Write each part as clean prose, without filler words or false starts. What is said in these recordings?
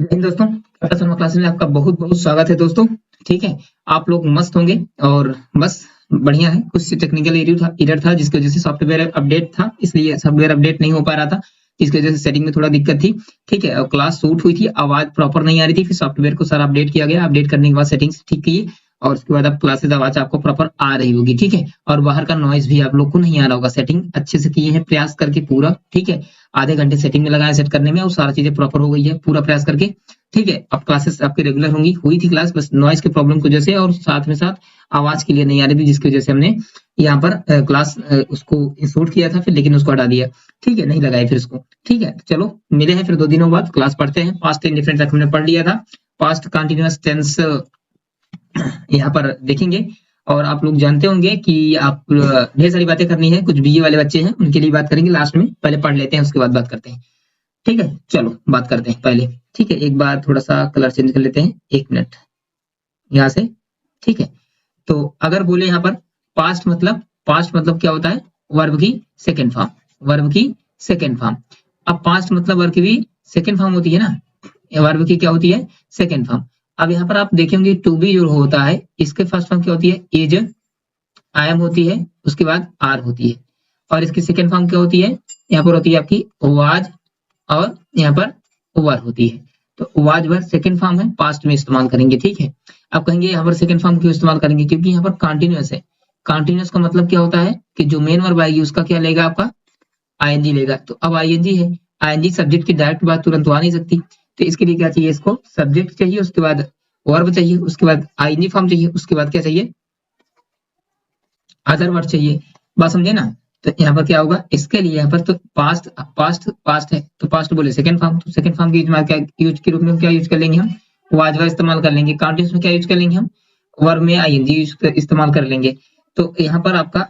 जय हिंद दोस्तों, टाटा शर्मा क्लासेस में आपका बहुत बहुत स्वागत है दोस्तों। ठीक है, आप लोग मस्त होंगे और बस बढ़िया है। कुछ टेक्निकल एरर था जिसकी वजह से सॉफ्टवेयर अपडेट था, इसलिए सॉफ्टवेयर अपडेट नहीं हो पा रहा था, जिसकी वजह से सेटिंग में थोड़ा दिक्कत थी। ठीक है, और क्लास शूट हुई थी, आवाज प्रॉपर नहीं आ रही थी, फिर सॉफ्टवेयर को सारा अपडेट किया गया। अपडेट करने के बाद सेटिंग्स ठीक की और उसके बाद अब क्लासेस आवाज आपको प्रॉपर आ रही होगी। ठीक है, और बाहर का नॉइज भी आप लोग को नहीं आ रहा होगा। सेटिंग अच्छे से किए हैं प्रयास करके पूरा। ठीक है, आधे घंटे सेटिंग में लगाया सेट करने में और सारा चीजें प्रॉपर हो गई है पूरा प्रयास करके। ठीक है, अब क्लासेस आपकी रेगुलर होंगी, हुई थी क्लास, बस नॉइज के प्रॉब्लम की वजह से और साथ में साथ आवाज क्लियर नहीं आ रही थी, जिसकी वजह से हमने यहाँ पर क्लास उसको इंस्टॉल किया था फिर, लेकिन उसको हटा दिया। ठीक है, नहीं लगाए फिर उसको। ठीक है, तो चलो मिले हैं फिर 2 दिनों बाद, क्लास पढ़ते हैं। पास्ट इंडिफरेंट तक हमने पढ़ लिया था, पास्ट कंटिन्यूअस टेंस यहाँ पर देखेंगे। और आप लोग जानते होंगे कि आप ढेर सारी बातें करनी है, कुछ बीए वाले बच्चे हैं उनके लिए बात करेंगे लास्ट में, पहले पढ़ लेते हैं उसके बाद बात करते हैं। ठीक है, चलो बात करते हैं पहले। ठीक है, एक बार थोड़ा सा कलर चेंज कर लेते हैं, 1 मिनट यहाँ से। ठीक है, तो अगर बोले यहाँ पर पास्ट मतलब क्या होता है? वर्ब की सेकेंड फॉर्म, वर्ब की सेकेंड फॉर्म। अब पास्ट मतलब वर्ब की भी सेकेंड फॉर्म होती है ना, वर्ब की क्या होती है? Second form. अब यहाँ पर आप देखेंगे टू बी जो होता है, इसके फर्स्ट फॉर्म क्या होती है? इज, आई एम होती है, उसके बाद आर होती है। और इसकी सेकेंड फॉर्म क्या होती है? यहाँ पर होती है आपकी वाज और यहाँ पर वर होती है। तो वाज वर सेकेंड फॉर्म है, पास्ट में इस्तेमाल करेंगे। ठीक है, आप कहेंगे यहाँ पर सेकेंड फॉर्म क्यों इस्तेमाल करेंगे? क्योंकि यहाँ पर कॉन्टिन्यूअस है। कॉन्टिन्यूअस का मतलब क्या होता है कि जो मेन वर्ब आएगी उसका क्या लेगा? आपका आईएनजी लेगा। तो अब आईएनजी है, आईएनजी सब्जेक्ट की डायरेक्ट बात तुरंत तो आ नहीं सकती, तो इसके लिए क्या चाहिए? इसको सब्जेक्ट चाहिए, उसके बाद वर्ब चाहिए, उसके बाद आईएनजी फॉर्म चाहिए, उसके बाद क्या चाहिए? अदर वर्ड चाहिए। बात समझे ना? तो यहाँ पर क्या होगा? इसके लिए यहाँ पर तो पास्ट पास्ट है, तो पास्ट बोले सेकंड फॉर्म, तो सेकंड फॉर्म की यूज के रूप में क्या यूज कर लेंगे हम? वाज वर इस्तेमाल कर लेंगे। कॉन्टिन्यूअस में क्या यूज कर लेंगे हम? वर्ब में आईएनजी इस्तेमाल कर लेंगे। तो यहाँ पर आपका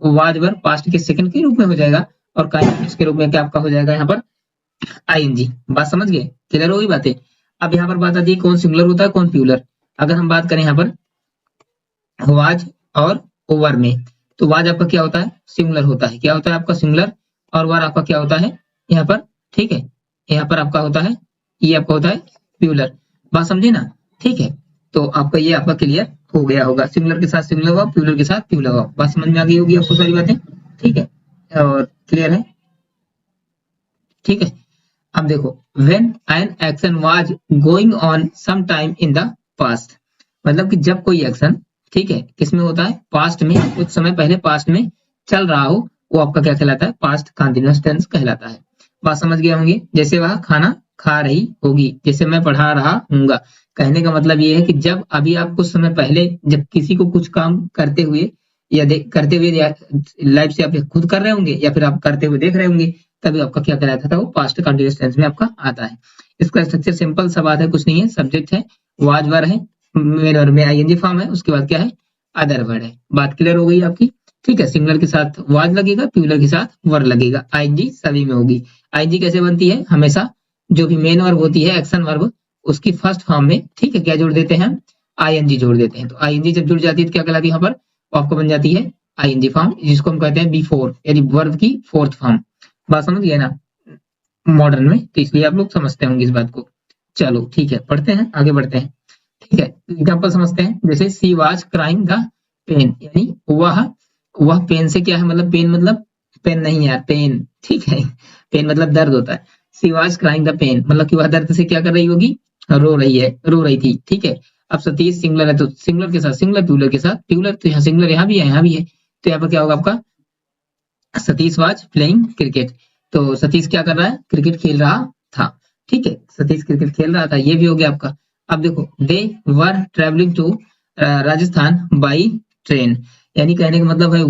वाज वर पास्ट के सेकंड के रूप में हो जाएगा और कॉन्टिन्यूअस के रूप में क्या आपका हो जाएगा? यहाँ पर आईएनजी। बात समझ गए? क्लियर हो गई बातें? अब यहाँ पर बात आती है कौन सिंगुलर होता है कौन प्लूरल। अगर हम बात करें यहाँ पर वाज और वर में, तो वाज आपका क्या होता है? सिंगुलर होता है। क्या होता है आपका? सिंगुलर। और वर आपका क्या होता है यहाँ पर? ठीक है, यहाँ पर आपका होता है, ये आपका होता है प्लूरल। बात समझे ना? ठीक है, तो आपका ये आपका क्लियर हो गया होगा। सिंगुलर के साथ सिंगुलर हुआ, प्लूरल के साथ प्लूरल हुआ। बात समझ में आ गई होगी आपको सारी बातें? ठीक है, और क्लियर है? ठीक है, अब देखो, when an action was going on some time in the past, मतलब कि जब कोई एक्शन, ठीक है, किसमें होता है? पास्ट में, कुछ समय पहले पास्ट में चल रहा हो, वो आपका क्या कहलाता है? पास्ट कंटीन्यूअस टेंस कहलाता है। बात समझ गए होंगे? जैसे वह खाना खा रही होगी, जैसे मैं पढ़ा रहा हूँगा। कहने का मतलब ये है कि जब अभी आप कुछ समय पहले जब किसी को कुछ काम करते हुए या करते हुए लाइफ से आप खुद कर रहे होंगे या फिर आप करते हुए देख रहे होंगे, तभी आपका क्या कहलाता था? वो पास्ट कंटीन्यूअस टेंस में आपका आता है। इसका स्ट्रक्चर सिंपल सा बात है, कुछ नहीं है। सब्जेक्ट है, वाज वर है, मेन वर्ब में आईएनजी फॉर्म है, उसके बाद क्या है? अदर वर्ड है। बात क्लियर हो गई आपकी? ठीक है, सिंगुलर के साथ वाज लगेगा, प्लूरल के साथ वर लगेगा, आईएनजी सभी में होगी। आईएनजी कैसे बनती है? हमेशा जो भी मेन वर्ब होती है, एक्शन वर्ब, उसकी फर्स्ट फॉर्म में, ठीक है, क्या जोड़ देते हैं? आईएनजी जोड़ देते हैं। तो आईएनजी जब जुड़ जाती है तो क्या कहलाती है? यहाँ पर आपको बन जाती है आईएनजी फॉर्म, जिसको हम कहते हैं बिफोर, यानी वर्ब की फोर्थ फॉर्म। बात समझ गए ना मॉडर्न में? तो इसलिए आप लोग समझते होंगे इस बात को। चलो ठीक है, पढ़ते हैं, आगे बढ़ते हैं। ठीक है, एग्जाम्पल समझते हैं। जैसे she was crying the pain, यानी वह पेन से क्या है? मतलब पेन मतलब पेन नहीं यार, पेन। ठीक है, पेन मतलब दर्द होता है। She was crying the pain मतलब कि वह दर्द से क्या कर रही होगी? रो रही है, रो रही थी। ठीक है, अब सतीश सिंगुलर है तो सिंगुलर के साथ सिंगुलर, प्लूरल के साथ प्लूरल, तो यहाँ सिंगुलर यहाँ भी है, यहाँ भी है। तो यहाँ पर क्या होगा आपका? सतीश वाज प्लेइंग क्रिकेट, तो सतीश क्या कर रहा है? क्रिकेट खेल रहा था। ठीक है, सतीश क्रिकेट खेल रहा था, ये भी हो गया आपका। अब देखो, they were travelling to Rajasthan by train, यानी कहने का मतलब है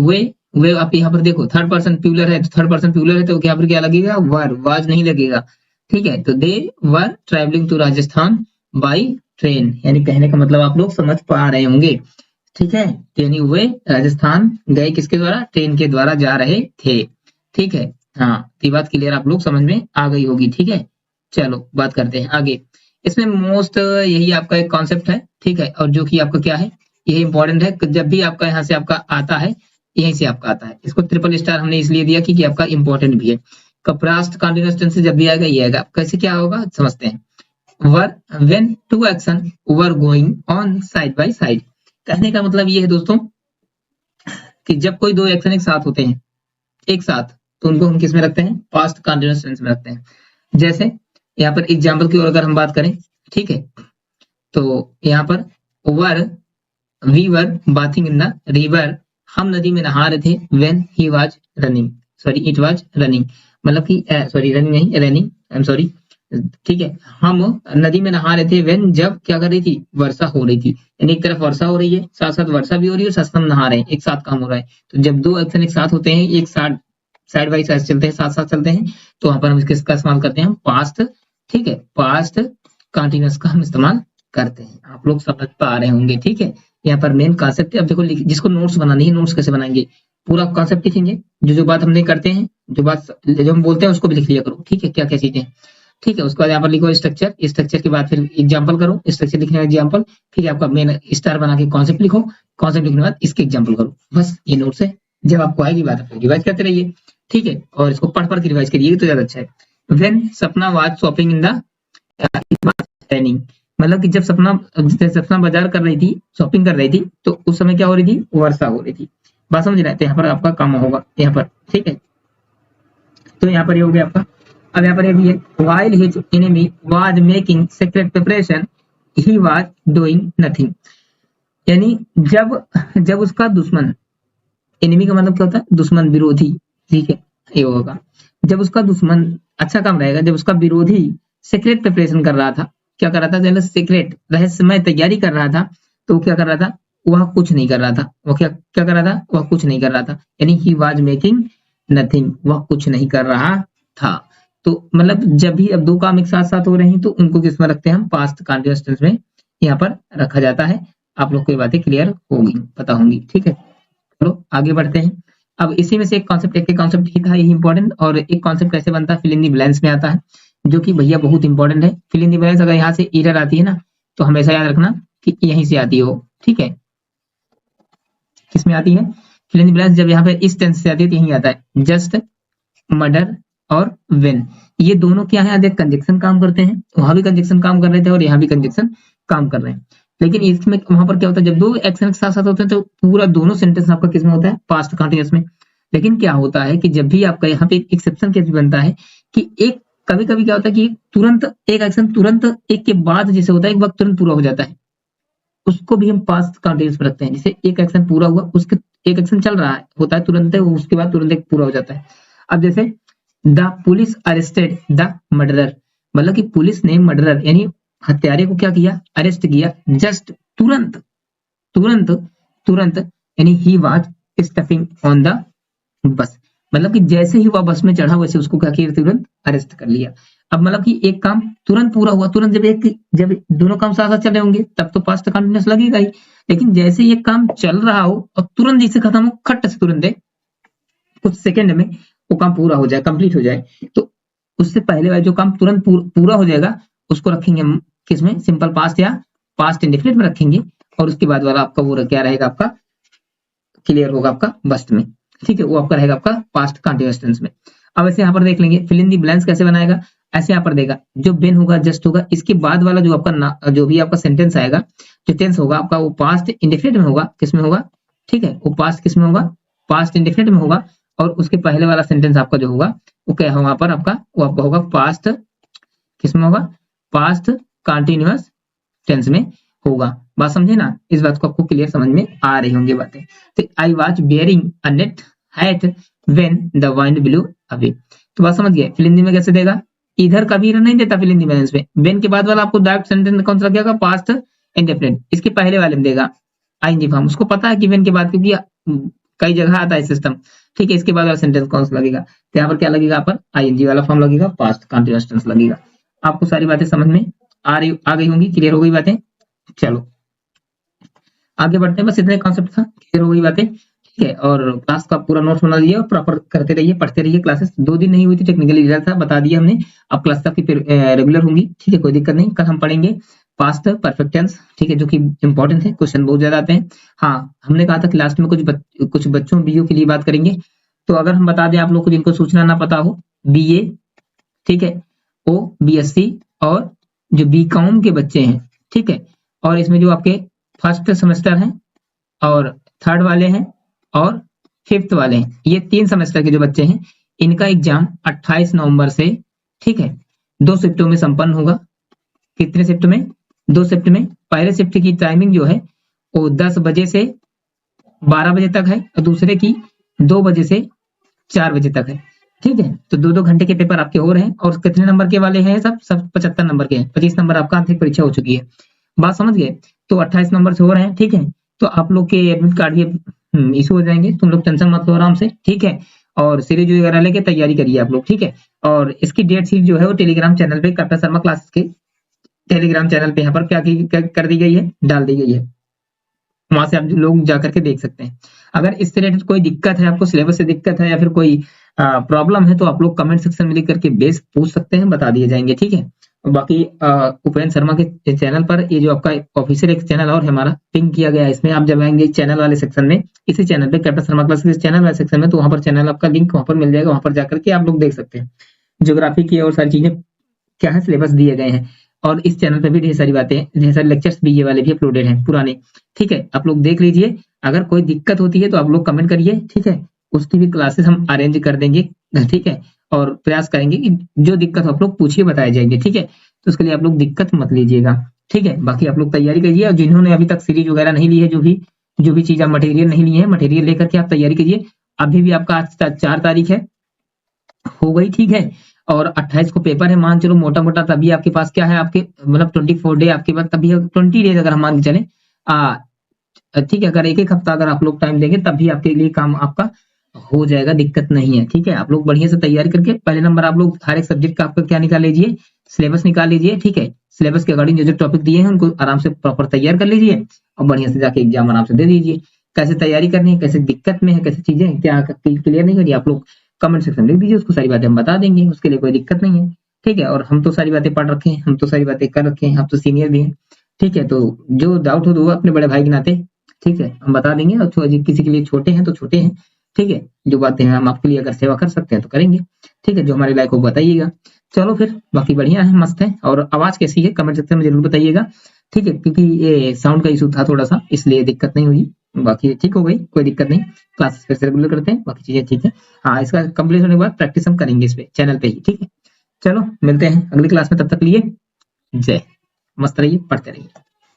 वे आप यहाँ पर देखो थर्ड पर्सन प्लूरल है, तो थर्ड पर्सन प्लूरल है तो यहाँ पर क्या लगेगा? वर, वाज नहीं लगेगा। ठीक है, तो they were travelling to Rajasthan by train, यानी कहने का मतलब आप लोग समझ पा रहे होंगे। ठीक है, तो यानी वे राजस्थान गए किसके द्वारा? ट्रेन के द्वारा जा रहे थे। ठीक है, हाँ, ये बात क्लियर आप लोग समझ में आ गई होगी। ठीक है, चलो बात करते हैं आगे। इसमें मोस्ट यही आपका एक कॉन्सेप्ट है। ठीक है, और जो कि आपका क्या है? यही इंपॉर्टेंट है। जब भी आपका यहाँ से आपका आता है, यहीं से आपका आता है। इसको ट्रिपल स्टार हमने इसलिए दिया कि आपका इंपॉर्टेंट भी है। कप्रास्ट कंटीन्यूअस टेंस से जब भी आएगा ये आएगा। कैसे क्या होगा समझते हैं। Were when two action were going on side by side. कहने का मतलब ये है दोस्तों कि जब कोई दो एक्शन एक साथ होते हैं एक साथ, तो उनको हम किस में रखते हैं, पास्ट कंटीन्यूअस टेंस में रखते हैं। जैसे यहाँ पर एग्जाम्पल की ओर अगर हम बात करें, ठीक है, तो यहाँ पर were we were bathing in the river, हम नदी में नहा रहे थे, when he was running, sorry it was running, मतलब कि सॉरी रनिंग नहीं रनिंग, आई एम सॉरी, ठीक है, हम नदी में नहा रहे थे व्हेन जब क्या कर रही थी, वर्षा हो रही थी। यानी एक तरफ वर्षा हो रही है, साथ साथ वर्षा भी हो रही है, साथ साथ हम नहा रहे हैं, एक साथ काम हो रहा है। तो जब दो एक्शन एक साथ होते हैं, एक साथ साइड बाई साइड चलते हैं, साथ साथ चलते हैं, तो वहां पर हम किसका इस्तेमाल करते हैं, पास्ट, ठीक है, पास्ट कंटिन्यूअस का हम इस्तेमाल करते हैं। आप लोग समझ पा रहे होंगे, ठीक है। यहाँ पर मेन कॉन्सेप्ट है। अब देखो जिसको नोट्स बनानी है, नोट्स कैसे बनाएंगे, पूरा कॉन्सेप्ट लिखेंगे, जो बात हमने करते हैं, जो हम बोलते हैं उसको भी लिख लिया करो, ठीक है, क्या क्या चीजें, ठीक है। उसके बाद यहाँ पर लिखो स्ट्रक्चर, स्ट्रक्चर के बाद फिर एग्जांपल करो, स्ट्रक्चर लिखने का एग्जांपल, फिर आपका मेन स्टार बना के कॉन्सेप्ट लिखो, कॉन्सेप्ट लिखने के बाद इसके एग्जांपल करो, बस ये नोट्स है। जब आपको आएगी बात आप रिवाइज करते रहिए, ठीक है, और इसको पढ़ पढ़ के रिवाइज करिए तो ज्यादा अच्छा है। व्हेन सपना was shopping in the training, मतलब कि जब सपना बाजार कर रही थी, शॉपिंग कर रही थी, तो उस समय क्या हो रही थी, वर्षा हो रही थी। बात समझ रहे हैं, तो यहाँ पर आपका काम होगा यहाँ पर, ठीक है। तो यहाँ पर ये हो गया आपका। अब यहाँ पर ये भी है, while his enemy was making secret preparation he was doing nothing, यानी जब जब उसका दुश्मन, एनिमी का मतलब क्या होता है, दुश्मन, विरोधी, ठीक है, ये होगा। जब उसका दुश्मन, अच्छा काम रहेगा, जब उसका विरोधी सीक्रेट प्रिपरेशन कर रहा था, क्या कर रहा था, सीक्रेट रहस्यमय तैयारी कर रहा था, तो वो क्या कर रहा था, वह कुछ नहीं कर रहा था, वो क्या क्या कर रहा था, वह कुछ नहीं कर रहा था, यानी ही वाज मेकिंग नथिंग, वह कुछ नहीं कर रहा था। तो मतलब जब भी अब दो काम एक साथ साथ हो रहे हैं, तो उनको किस में रखते हैं हम, पास्ट कंटीन्यूअस टेंस में यहाँ पर रखा जाता है। आप लोग को ये बातें क्लियर होगी, पता होंगी, ठीक है। चलो आगे बढ़ते हैं। अब इसी में से एक कॉन्सेप्ट, एक कॉन्सेप्ट ही था, यही इंपॉर्टेंट, और एक कॉन्सेप्ट कैसे बनता है, फिल इन द ब्लैंक्स में आता है, जो कि भैया बहुत इंपॉर्टेंट है। फिल इन द ब्लैंक्स अगर यहाँ से एरर आती है ना, तो हमेशा याद रखना कि यहीं से आती हो, ठीक है। किसमें आती है, फिल इन द ब्लैंक्स जब यहाँ पे इस टेंस से आती है तो यहीं आता है, जस्ट, मर्डर और व्हेन, ये दोनों क्या है, आगे कंजक्शन काम करते हैं, वहां भी कंजक्शन काम कर रहे थे और यहाँ भी कंजक्शन काम कर रहे हैं। लेकिन इसमें वहां पर क्या होता है, जब दो एक्शन साथ साथ होते हैं तो पूरा दोनों सेंटेंस आपका किसमें होता है, पास्ट कंटीन्यूअस में। लेकिन क्या होता है कि जब भी आपका यहाँ पे एक एक्सेप्शन केस बनता है कि एक, कभी कभी क्या होता है कि तुरंत एक एक्शन तुरंत एक के बाद जैसे होता है, एक वक्त तुरंत पूरा हो जाता है, उसको भी हम पास्ट कंटीन्यूअस में रखते हैं। जैसे एक एक्शन पूरा हुआ, उसके एक एक्शन चल रहा है, होता है तुरंत है, उसके बाद तुरंत एक पूरा हो जाता है। अब जैसे the police arrested the murderer, मतलब कि पुलिस ने मर्डरर यानी हत्यारे को क्या किया, अरेस्ट किया, जस्ट, तुरंत, तुरंत, तुरंत, यानी he was stepping on the bus, मतलब कि जैसे ही वह बस में चढ़ा वैसे उसको क्या किया, तुरंत अरेस्ट कर लिया। अब मतलब कि एक काम तुरंत पूरा हुआ, तुरंत जब दोनों काम साथ साथ चले होंगे तब तो पास्ट कंटीन्यूअस लगेगा ही। लेकिन जैसे ये काम चल रहा हो और तुरंत जिसे खत्म हो, खट से तुरंत है, कुछ सेकंड में वो काम पूरा हो जाए, कंप्लीट हो जाए, तो उससे पहले वाला जो काम तुरंत पूरा हो जाएगा, उसको रखेंगे हम किसमें, सिंपल पास्ट या पास्ट इंडेफिनिट में रखेंगे, और उसके बाद वाला आपका वो क्या रहेगा, आपका क्लियर होगा आपका बस्ट में, ठीक है, वो आपका रहेगा आपका पास्ट कंटीन्यूअस टेंस में। अब ऐसे यहाँ पर देख लेंगे, फिल इन दी ब्लैंक्स कैसे बनाएगा, ऐसे यहाँ पर देगा, जो बेन होगा, जस्ट होगा, इसके बाद वाला जो आपका जो भी आपका सेंटेंस आएगा, जो टेंस होगा आपका, वो पास्ट इंडेफिनिट में होगा, किसमें होगा, ठीक है, वो पास्ट किसमें होगा, पास्ट इंडेफिनिट में होगा, और उसके पहले वाला सेंटेंस आपका जो होगा वो क्या होगा, पर आपका वो आपका होगा पास्ट, किसमें होगा, पास्ट कंटीन्यूअस टेंस में होगा। बात समझे ना, इस बात को आपको क्लियर समझ में आ रही होंगी बातें। तो I was bearing a net hat when the wind blue away, तो बात समझ गए। फिल इन दी में कैसे देगा, इधर कभी नहीं देता फिल इन दी बैलेंस में, व्हेन के बाद वाला आपको डायरेक्ट सेंटेंस कौन सा लगेगा, पास्ट इंडेफिनिट, इसके पहले वाले में देगा आईएनजी फॉर्म, उसको पता है कि व्हेन के बाद, क्योंकि कई जगह आता है सिस्टम, ठीक है, इसके बाद वाला सेंटेंस कौन सा लगेगा, तो यहाँ पर क्या लगेगा, यहाँ पर आईएनजी वाला फॉर्म लगेगा, पास्ट कंटीन्यूअस टेंस लगेगा। आपको सारी बातें समझ में आ गई होंगी, क्लियर हो गई बातें। चलो आगे बढ़ते हैं, बस इतने कॉन्सेप्ट था, क्लियर हो गई बातें, ठीक है। और क्लास का पूरा नोट्स बना लिया, प्रॉपर करते रहिए, पढ़ते रहिए। क्लासेस 2 दिन नहीं हुई थी, टेक्निकली रिजल्ट था, बता दिया हमने। अब क्लास आपकी रेगुलर होंगी, ठीक है, कोई दिक्कत नहीं। कल हम पढ़ेंगे पास्ट परफेक्ट टेंस, ठीक है, जो कि इंपॉर्टेंट है, क्वेश्चन बहुत ज्यादा आते हैं। हाँ, हमने कहा था कि लास्ट में कुछ बच्चों बीयू के लिए बात करेंगे, तो अगर हम बता दें आप लोग को जिनको सूचना ना पता हो, बीए, ठीक है, ओ बीएससी और जो बीकॉम के बच्चे हैं, ठीक है, और इसमें जो आपके फर्स्ट सेमेस्टर हैं और थर्ड वाले हैं और फिफ्थ वाले हैं, ये 3 सेमेस्टर के जो बच्चे हैं, इनका एग्जाम 28 नवंबर से, ठीक है, 2 शिफ्टों में संपन्न होगा। कितने शिफ्ट में? 2 शिफ्ट में। पहले शिफ्ट की टाइमिंग जो है वो 10 बजे से 12 बजे तक है और दूसरे की 2 बजे से 4 बजे तक है, ठीक है। तो 2-2 घंटे के पेपर आपके हो रहे हैं और कितने नंबर के वाले हैं? सब 75 नंबर के हैं। 25 नंबर आपका आंतरिक परीक्षा हो चुकी है। बात समझ गए? तो 28 नंबर से हो रहे हैं, ठीक है। तो आप लोग के एडमिट कार्ड भी इशू हो जाएंगे, तुम लोग टेंशन मत लो आराम से, ठीक है। और सीरीज वगैरह लेके तैयारी करिए आप लोग, ठीक है। और इसकी डेट शीट जो है वो टेलीग्राम चैनल पे, कपिल शर्मा क्लासेस के टेलीग्राम चैनल पे यहाँ पर क्या कर दी गई है, डाल दी गई है। वहां से आप लोग जाकर के देख सकते हैं। अगर इससे रिलेटेड कोई दिक्कत है, आपको सिलेबस से दिक्कत है या फिर कोई प्रॉब्लम है, तो आप लोग कमेंट सेक्शन में लिख करके बेस पूछ सकते हैं, बता दिए जाएंगे, ठीक है। और बाकी उपेंद्र शर्मा के चैनल पर ये जो आपका ऑफिशियल एक चैनल और हमारा पिंक किया गया है, इसमें आप जब आएंगे चैनल वाले सेक्शन में, इसी चैनल पे कैप्टन शर्मा क्लास के चैनल वाले सेक्शन में, तो वहां पर चैनल आपका लिंक वहां पर मिल जाएगा, वहां पर जाकर के आप लोग देख सकते हैं ज्योग्राफी की और सारी चीजें क्या है, सिलेबस दिए गए हैं। और इस चैनल पे भी ढेर सारी बातें, ढेर सारे लेक्चर्स भी ये वाले भी अपलोडेड हैं पुराने, ठीक है। आप लोग देख लीजिए। अगर कोई दिक्कत होती है तो आप लोग कमेंट करिए, ठीक है। उसकी भी क्लासेस हम अरेंज कर देंगे, ठीक है। और प्रयास करेंगे कि जो दिक्कत हो आप लोग पूछिए, बताए जाएंगे, ठीक है। तो उसके लिए आप लोग दिक्कत मत लीजिएगा, ठीक है। बाकी आप लोग तैयारी करिए और जिन्होंने अभी तक सीरीज वगैरह नहीं ली है, जो भी चीज आप मटेरियल नहीं लिए हैं, मटेरियल लेकर के आप तैयारी करिए। अभी भी आपका आज 4 तारीख है, हो गई, ठीक है। और 28 को पेपर है, मान चलो मोटा मोटा, तभी आपके पास क्या है, आपके मतलब 24 डे आपके पास, तभी 20 डेज अगर हम मान के चले, ठीक है। अगर एक हफ्ता अगर आप लोग टाइम देंगे तब भी आपके लिए काम आपका हो जाएगा, दिक्कत नहीं है, ठीक है। आप लोग बढ़िया से तैयारी करके पहले नंबर आप लोग हर एक सब्जेक्ट का आपका क्या निकाल लीजिए, सिलेबस निकाल लीजिए, ठीक है। सिलेबस के अकॉर्डिंग जो टॉपिक दिए हैं उनको आराम से प्रॉपर तैयार कर लीजिए और बढ़िया से जाके एग्जाम आराम से दे दीजिए। कैसे तैयारी करनी है, कैसे दिक्कत में है, कैसे चीजें क्या क्लियर नहीं करिए, आप लोग कमेंट सेक्शन में लिख दीजिए, उसको सारी बातें हम बता देंगे, उसके लिए कोई दिक्कत नहीं है, ठीक है। और हम तो सारी बातें पढ़ रखे हैं, हम तो सारी बातें कर रखे हैं, आप तो सीनियर भी हैं, ठीक है। तो जो डाउट हो तो वो अपने बड़े भाई के नाते, ठीक है, हम बता देंगे। और किसी के लिए छोटे हैं तो छोटे हैं, ठीक है। जो बातें हैं हम आपके लिए अगर सेवा कर सकते हैं तो करेंगे, ठीक है। जो हमारे लायक हो बताइएगा। चलो फिर, बाकी बढ़िया है, मस्त है। और आवाज कैसी है कमेंट सेक्शन में जरूर बताइएगा, ठीक है। क्योंकि ये साउंड का इशू था थोड़ा सा, इसलिए दिक्कत नहीं हुई, बाकी ठीक हो गई, कोई दिक्कत नहीं। क्लासेस फिर से रेगुलर करते हैं, बाकी चीजें ठीक है। हाँ, इसका कंप्लीट होने के बाद प्रैक्टिस हम करेंगे इस पे, चैनल पे ही, ठीक है। चलो मिलते हैं अगली क्लास में, तब तक लिए जय, मस्त रहिए, पढ़ते रहिए।